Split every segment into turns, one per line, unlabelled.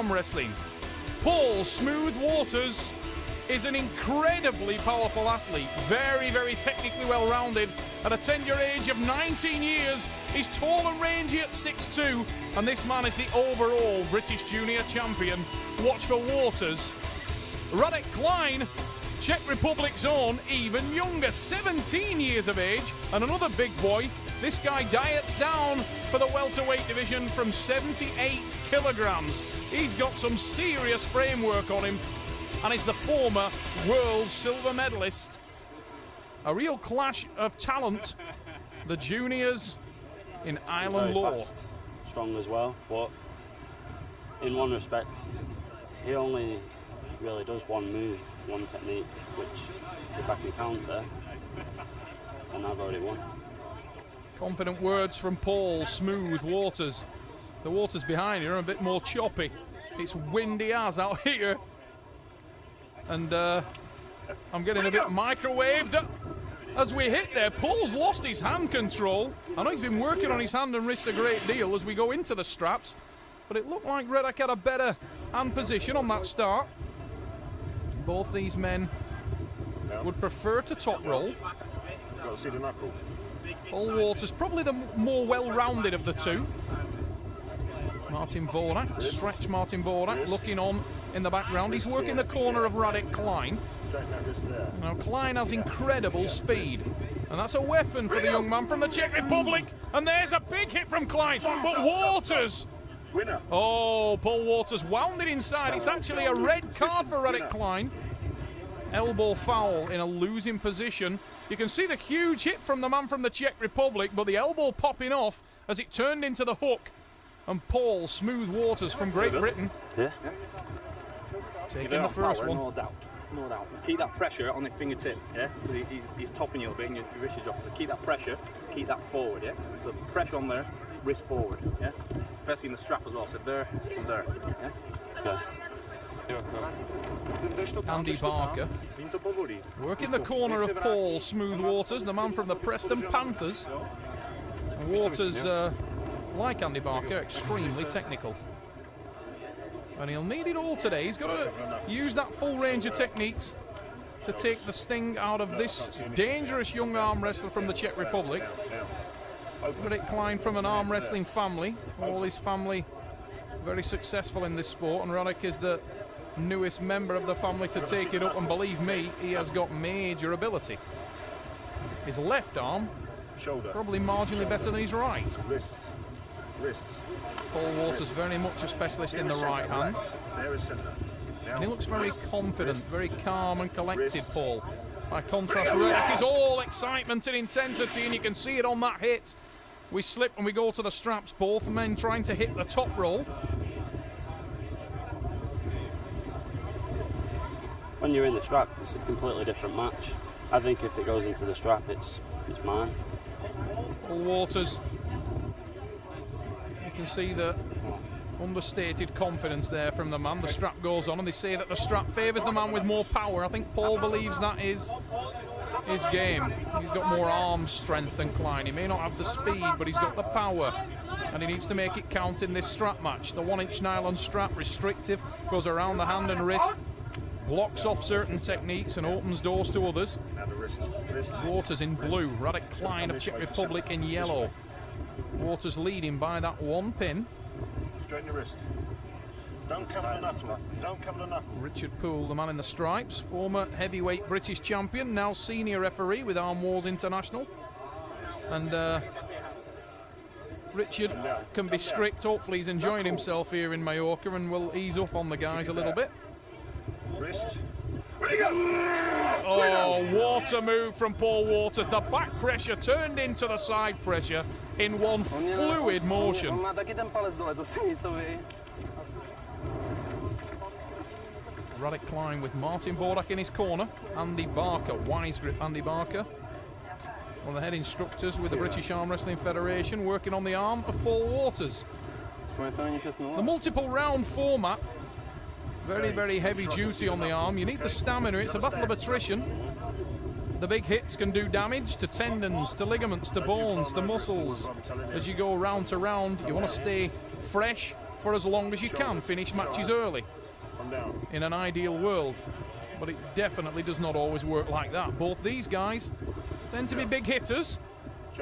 arm wrestling. Paul Smooth Waters is an incredibly powerful athlete, very, very technically well-rounded. At a tender age of 19 years, he's tall and rangy at 6'2", and this man is the overall British Junior Champion. Watch for Waters. Radek Klein, Czech Republic's own, even younger, 17 years of age, and another big boy. This guy diets down for the welterweight division from 78 kilograms. He's got some serious framework on him, and is the former world silver medalist. A real clash of talent, the juniors in Ireland law.
Fast, strong as well, but in one respect, he only really does one move, one technique, which if I can counter, then I've already won.
Confident words from Paul Smooth Waters. The waters behind you are a bit more choppy. It's windy as out here. And I'm getting a bit microwaved as we hit there. Paul's lost his hand control. I know he's been working on his hand and wrist a great deal as we go into the straps, but it looked like Radek had a better hand position on that start. Both these men would prefer to top roll.
Got to see the knuckle.
Paul Waters probably the more well-rounded of the two. Martin Vorak, stretch Martin Vorak, looking on in the background. He's working the corner of Radek Klein. Now Klein has incredible speed, and that's a weapon for the young man from the Czech Republic. And there's a big hit from Klein, but Waters. Oh, Paul Waters wound it inside. It's actually a red card for Radek Klein. Elbow foul in a losing position. You can see the huge hit from the man from the Czech Republic, but the elbow popping off as it turned into the hook. And Paul Smooth Waters from Great Britain taking the first one.
No doubt, no doubt. Keep that pressure on the fingertip, yeah? He's topping you a bit and your wrist is dropping. So keep that pressure, keep that forward, yeah? So pressure on there, wrist forward, yeah? Pressing the strap as well, so there and there, yes? Okay.
Andy Barker working the corner of Paul Smooth Waters, the man from the Preston Panthers. And Waters, like Andy Barker, extremely technical. And he'll need it all today. He's got to use that full range of techniques to take the sting out of this dangerous young arm wrestler from the Czech Republic. Radek Klein from an arm wrestling family. All his family very successful in this sport, and Radek is the newest member of the family to take it up, and believe me, he has got major ability. His left arm, probably marginally better than his right. Paul Waters very much a specialist in the right hand. And he looks very confident, very calm and collected, Paul. By contrast, Radek is all excitement and intensity, and you can see it on that hit. We slip and we go to the straps, both men trying to hit the top roll.
When you're in the strap, it's a completely different match. I think if it goes into the strap, it's mine.
Paul Waters, you can see the understated confidence there from the man. The strap goes on, and they say that the strap favours the man with more power. I think Paul believes that is his game. He's got more arm strength than Klein. He may not have the speed, but he's got the power, and he needs to make it count in this strap match. The 1-inch nylon strap, restrictive, goes around the hand and wrist, blocks off certain techniques and opens doors to others. Waters in blue, Radek Klein of Czech Republic in yellow. Waters leading by that one pin.
Straighten your wrist. Don't come the knuckle. Don't come the knuckle.
Richard Poole, the man in the stripes, former heavyweight British champion, now senior referee with Arm Wars International. And Richard can be strict. Hopefully he's enjoying himself here in Mallorca and will ease off on the guys a little bit.
Wrist.
Oh, what a move from Paul Waters. The back pressure turned into the side pressure in one fluid motion. Radek Klein with Martin Vorak in his corner. Andy Barker, wise grip Andy Barker. One of the head instructors with the British Arm Wrestling Federation, working on the arm of Paul Waters. The multiple round format, very, very heavy duty on the arm. You need the stamina. It's a battle of attrition. The big hits can do damage to tendons, to ligaments, to bones, to muscles. As you go round to round, you want to stay fresh for as long as you can, finish matches early
Come down.
in an ideal world. But it definitely does not always work like that. Both these guys tend to be big hitters,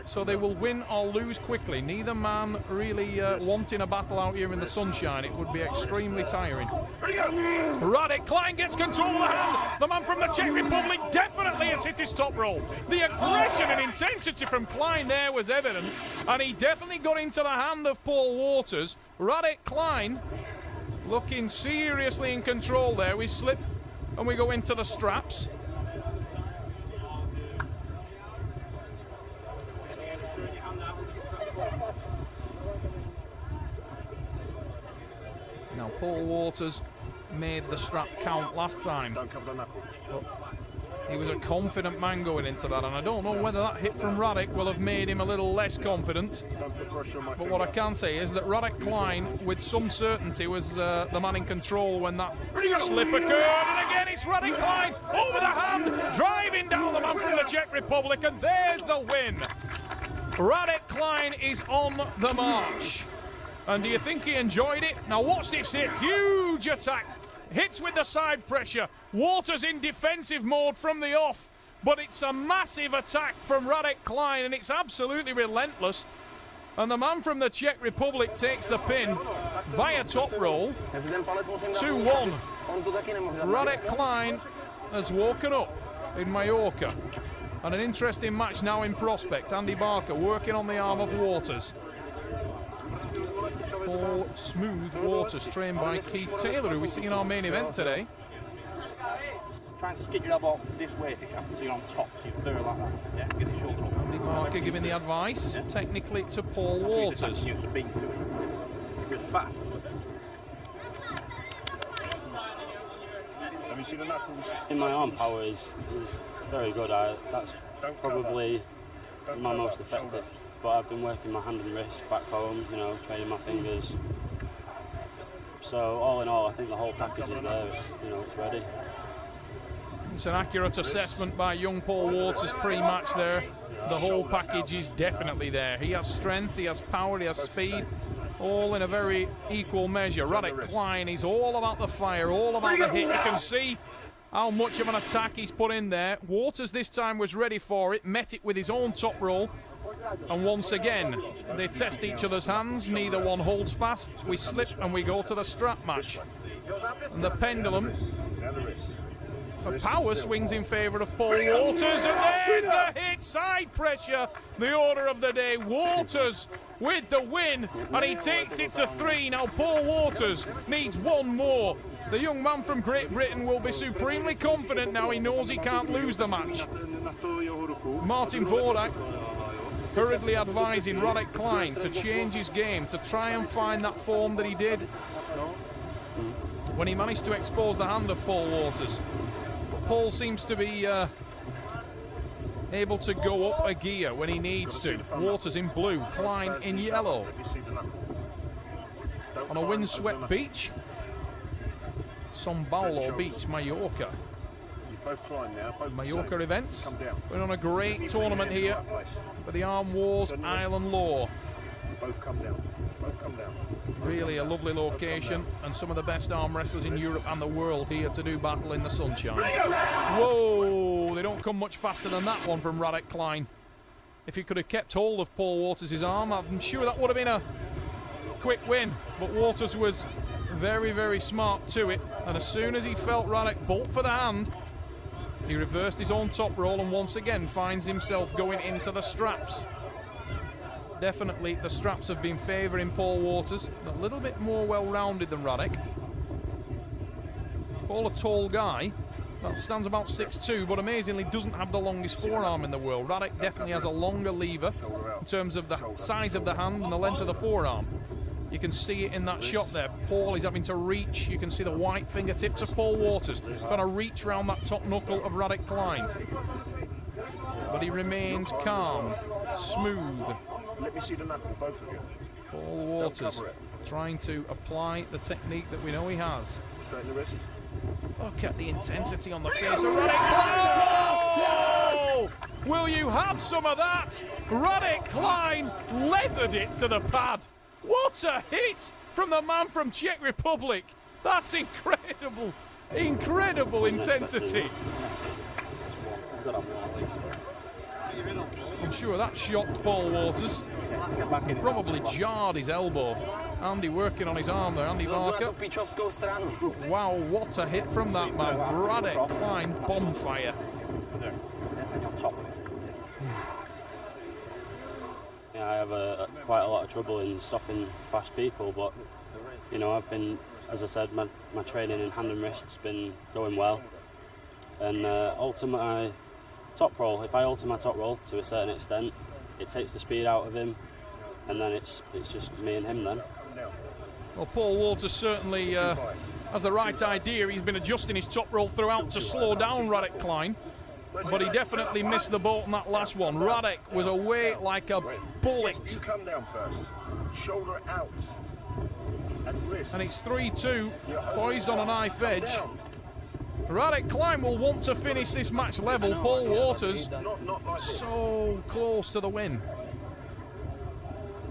so they will win or lose quickly. Neither man really wanting a battle out here in the sunshine. It would be extremely tiring. Radek Klein gets control of the hand. The man from the Czech Republic definitely has hit his top roll. The aggression and intensity from Klein there was evident, and he definitely got into the hand of Paul Waters. Radek Klein looking seriously in control there. We slip and we go into the straps. Now, Paul Waters made the strap count last time.
Don't cover the knuckle.
He was a confident man going into that, and I don't know whether that hit from Radek will have made him a little less confident.
Don't put pressure on my
But what I can say is that Radek Klein, with some certainty, was the man in control when that slip occurred. And again, it's Radek Klein over the hand, driving down the man from the Czech Republic, and there's the win. Radek Klein is on the march. And do you think he enjoyed it? Now watch this hit, huge attack. Hits with the side pressure. Waters in defensive mode from the off. But it's a massive attack from Radek Klein, and it's absolutely relentless. And the man from the Czech Republic takes the pin via top roll. 2-1. Radek Klein has woken up in Mallorca. And an interesting match now in prospect. Andy Barker working on the arm of Waters. Paul Smooth Waters, trained by Keith Taylor, who we see in our main event today.
Try and skip your elbow this way if you can, so you're on top, so you're very like that. Yeah, get the shoulder up.
Andy Barker giving the advice, technically to Paul Waters.
It's a beat to it. It goes fast.
Have you seen the knuckles?
In my arm power is very good. That's probably my most effective. But I've been working my hand and wrist back home, you know, training my fingers. So all in all, I think the whole package is there. It's ready.
It's an accurate assessment by young Paul Waters pre-match there. The whole package is definitely there. He has strength, he has power, he has speed, all in a very equal measure. Radek Klein is all about the fire, all about the hit. You can see how much of an attack he's put in there. Waters this time was ready for it, met it with his own top roll. And once again, they test each other's hands. Neither one holds fast. We slip and we go to the strap match. And the pendulum for power swings in favour of Paul Waters. And there's the hit, side pressure, the order of the day. Waters with the win, and he takes it to 3. Now Paul Waters needs one more. The young man from Great Britain will be supremely confident now. He knows he can't lose the match. Martin Vodak hurriedly advising Radek Klein to change his game, to try and find that form that he did when he managed to expose the hand of Paul Waters. But Paul seems to be able to go up a gear when he needs to. Waters in blue, Klein in yellow. On a windswept beach, São Paulo Beach, Mallorca.
Both Klein now, both
Mallorca events. We're on a great tournament here for the Arm Wars Island Law.
Both come down. Both come down.
Really a lovely location, and some of the best arm wrestlers in Europe and the world here to do battle in the sunshine. Whoa! They don't come much faster than that one from Radek Klein. If he could have kept hold of Paul Waters' arm, I'm sure that would have been a quick win. But Waters was very, very smart to it, and as soon as he felt Radek bolt for the hand, he reversed his own top roll and once again finds himself going into the straps. Definitely the straps have been favouring Paul Waters. A little bit more well-rounded than Radek. Paul, a tall guy, that stands about 6'2", but amazingly doesn't have the longest forearm in the world. Radek definitely has a longer lever in terms of the size of the hand and the length of the forearm. You can see it in that shot there. Paul is having to reach. You can see the white fingertips of Paul Waters trying to reach around that top knuckle of Radek Klein. But he remains calm, smooth.
Let me see the knuckle, both of you.
Paul Waters trying to apply the technique that we know he has.
Straighten the wrist.
Look at the intensity on the face of Radek Klein. Oh! Will you have some of that? Radek Klein leathered it to the pad. What a hit from the man from Czech Republic. That's incredible. Incredible intensity. I'm sure that shocked Paul Waters. Probably jarred his elbow. Andy working on his arm there. Andy Barker. Wow, what a hit from that man. Radek Klein, bonfire.
Yeah, I have quite a lot of trouble in stopping fast people, but you know, I've been, as I said, my training in hand and wrist's been going well, and alter my top roll. If I alter my top roll to a certain extent, it takes the speed out of him, and then it's just me and him then.
Well, Paul Waters certainly has the right idea. He's been adjusting his top roll throughout to slow down Radek Klein, but he definitely missed the boat on that last one. Radek was away like a bullet.
You come down first. Shoulder out. And wrist.
And it's 3-2, poised on a knife edge. Radek Klein will want to finish this match level. Paul Waters so close to the win.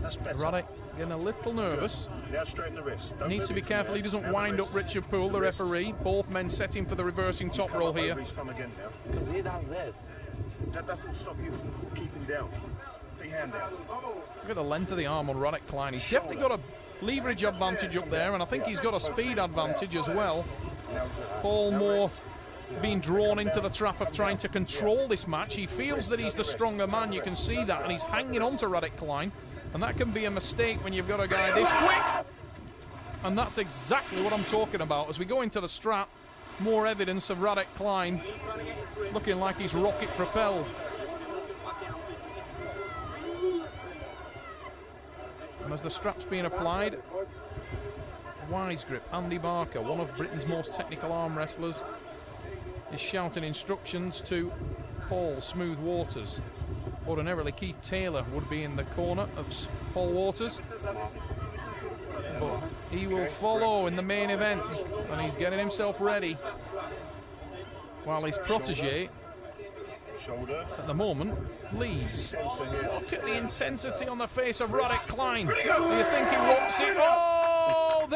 That's better.
Radek getting a little nervous.
Now straighten the wrist. Don't
Needs to
move
be
it
careful
from
he
there.
doesn't
Now
wind
the
up
wrist.
Richard Poole, the referee. Both men setting for the reversing top
Come
roll
up
here.
over his thumb again now.
Because he does this.
That doesn't stop you from keeping down. Big hand down.
Look at the length of the arm on Radek Klein. He's definitely got a leverage advantage up there, and I think he's got a speed advantage as well. Paul Moore being drawn into the trap of trying to control this match. He feels that he's the stronger man, you can see that, and he's hanging on to Radek Klein, and that can be a mistake when you've got a guy this quick. And that's exactly what I'm talking about. As we go into the strap, more evidence of Radek Klein looking like he's rocket propelled. And as the strap's being applied, wise grip. Andy Barker, one of Britain's most technical arm wrestlers, is shouting instructions to Paul Smooth Waters. Ordinarily, Keith Taylor would be in the corner of Paul Waters, but he will follow in the main event, and he's getting himself ready. While his protege, at the moment, leads. Look at the intensity on the face of Radek Klein. Do you think he wants it? Oh!